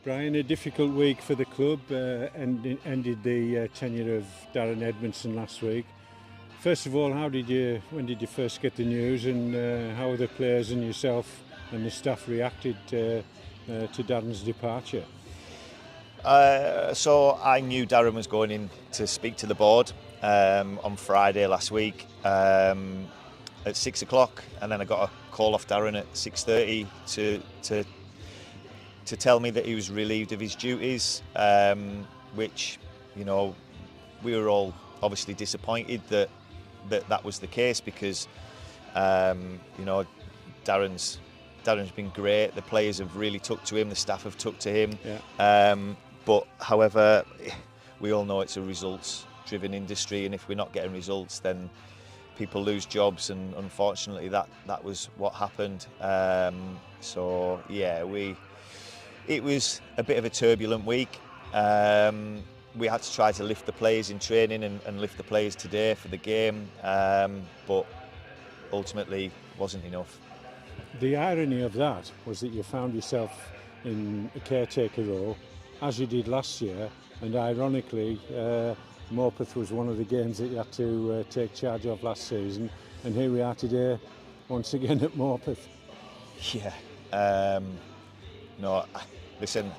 Brian, a difficult week for the club, ended the tenure of Darren Edmondson last week. First of all, when did you first get the news, and how the players and yourself and the staff reacted to Darren's departure? So I knew Darren was going in to speak to the board on Friday last week at 6 o'clock, and then I got a call off Darren at 6:30 to tell me that he was relieved of his duties, which, you know, we were all obviously disappointed that was the case, because you know, Darren's been great. The players have really took to him, the staff have took to him. Yeah. But however, we all know it's a results-driven industry, and if we're not getting results, then people lose jobs, and unfortunately that was what happened. So yeah, it was a bit of a turbulent week. We had to try to lift the players in training and lift the players today for the game, but ultimately wasn't enough. The irony of that was that you found yourself in a caretaker role, as you did last year, and ironically Morpeth was one of the games that you had to take charge of last season, and here we are today once again at Morpeth. Yeah. No, listen,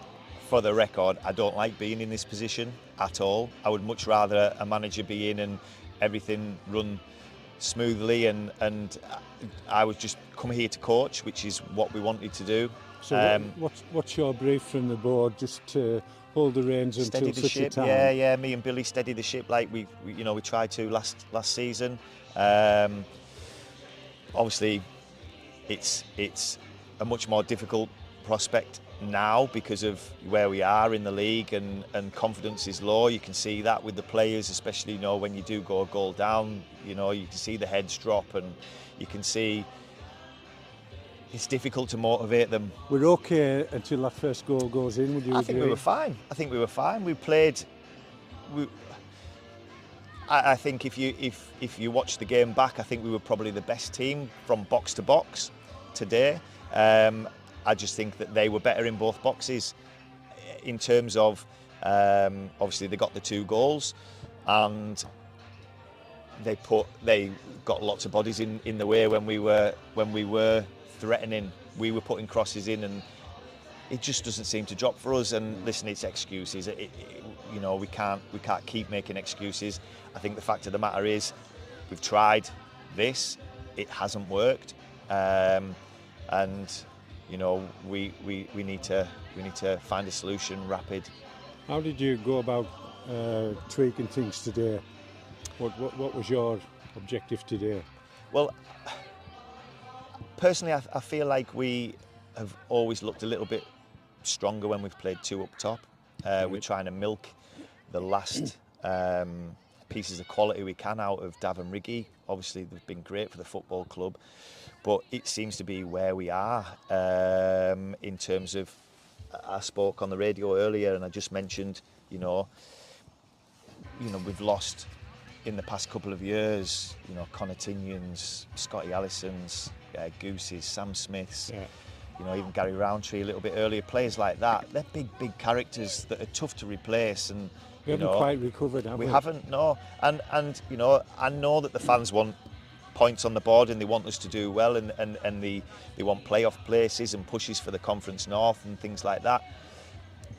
for the record, I don't like being in this position at all. I would much rather a manager be in and everything run smoothly, and I was just come here to coach, which is what we wanted to do. So what's your brief from the board? Just to hold the reins until such a time? Yeah. Me and Billy steady the ship like we tried to last season. Obviously, it's a much more difficult prospect now because of where we are in the league, and confidence is low. You can see that with the players, especially, you know, when you do go a goal down, you know, you can see the heads drop, and you can see it's difficult to motivate them. We're okay until that first goal goes in, would you agree? I think we were fine. We played. I think if you watch the game back, I think we were probably the best team from box to box today. I just think that they were better in both boxes in terms of, obviously they got the 2 goals, and they got lots of bodies in the way when we were threatening. We were putting crosses in, and it just doesn't seem to drop for us. And listen, it's excuses. You know, we can't keep making excuses. I think the fact of the matter is, we've tried this, it hasn't worked, and you know, we need to find a solution rapid. How did you go about tweaking things today? What was your objective today? Well, personally, I feel like we have always looked a little bit stronger when we've played 2 up top. We're trying to milk the last pieces of quality we can out of Dav and Riggy. Obviously, they've been great for the football club, but it seems to be where we are in terms of. I spoke on the radio earlier, and I just mentioned, you know, we've lost in the past couple of years, you know, Connor Tignons, Scotty Allisons, Gooses, Sam Smiths, you know, even Gary Roundtree a little bit earlier. Players like that, they're big characters that are tough to replace, and we haven't quite recovered, have we? We haven't, no. And you know, I know that the fans want points on the board, and they want us to do well, and they want playoff places and pushes for the Conference North and things like that.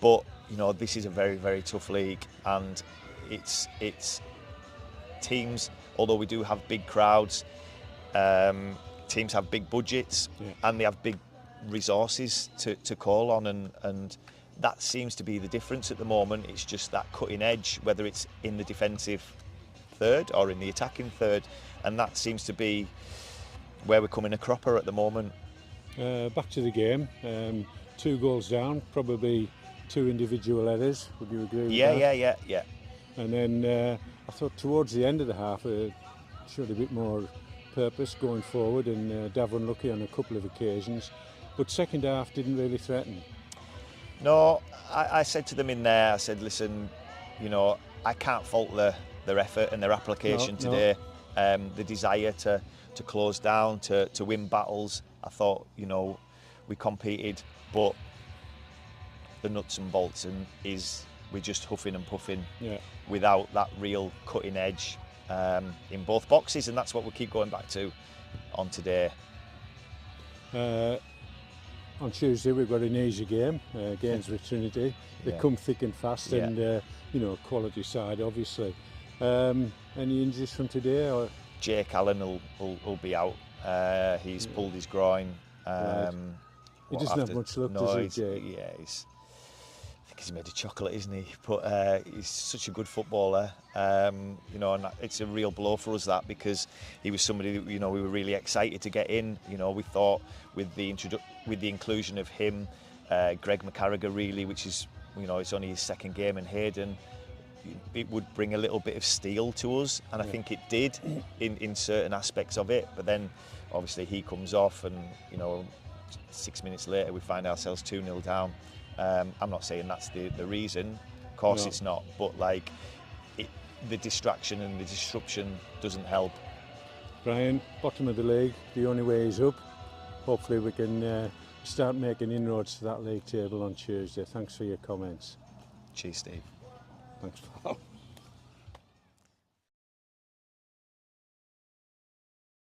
But you know, this is a very, very tough league, and it's teams, although we do have big crowds, teams have big budgets, and they have big resources to call on, and that seems to be the difference at the moment. It's just that cutting edge, whether it's in the defensive third or in the attacking third, and that seems to be where we're coming a cropper at the moment. Back to the game, 2 goals down, probably 2 individual errors. Would you agree with that? Yeah. And then I thought towards the end of the half it showed a bit more purpose going forward, and Dav unlucky on a couple of occasions, but second half didn't really threaten. No, I said to them in there, I said, listen, you know, I can't fault their effort and their application today. The desire to close down, to win battles. I thought, you know, we competed, but the nuts and bolts, and we're just huffing and puffing Yeah. without that real cutting edge in both boxes, and that's what we keep going back to on today. On Tuesday we've got an easy game against Trinity. They Yeah. come thick and fast, Yeah. and you know, quality side obviously. Any injuries from today? Or? Jake Allen will be out. He's pulled his groin. Right. He doesn't have much luck, does he, Jake? Yeah, I think he's made of chocolate, isn't he? But he's such a good footballer. You know, and it's a real blow for us, that, because he was somebody that, you know, we were really excited to get in. You know, we thought with the inclusion of him, Greg McCarriger, really, which is, you know, it's only his second game, and Hayden, it would bring a little bit of steel to us, and I think it did in certain aspects of it. But then obviously he comes off, and, you know, 6 minutes later we find ourselves 2-0 down. I'm not saying that's the reason, of course it's not, but like the distraction and the disruption doesn't help. Brian, bottom of the league, the only way is up. Hopefully we can start making inroads to that league table on Tuesday. Thanks for your comments. Cheers, Steve. Thanks, pal.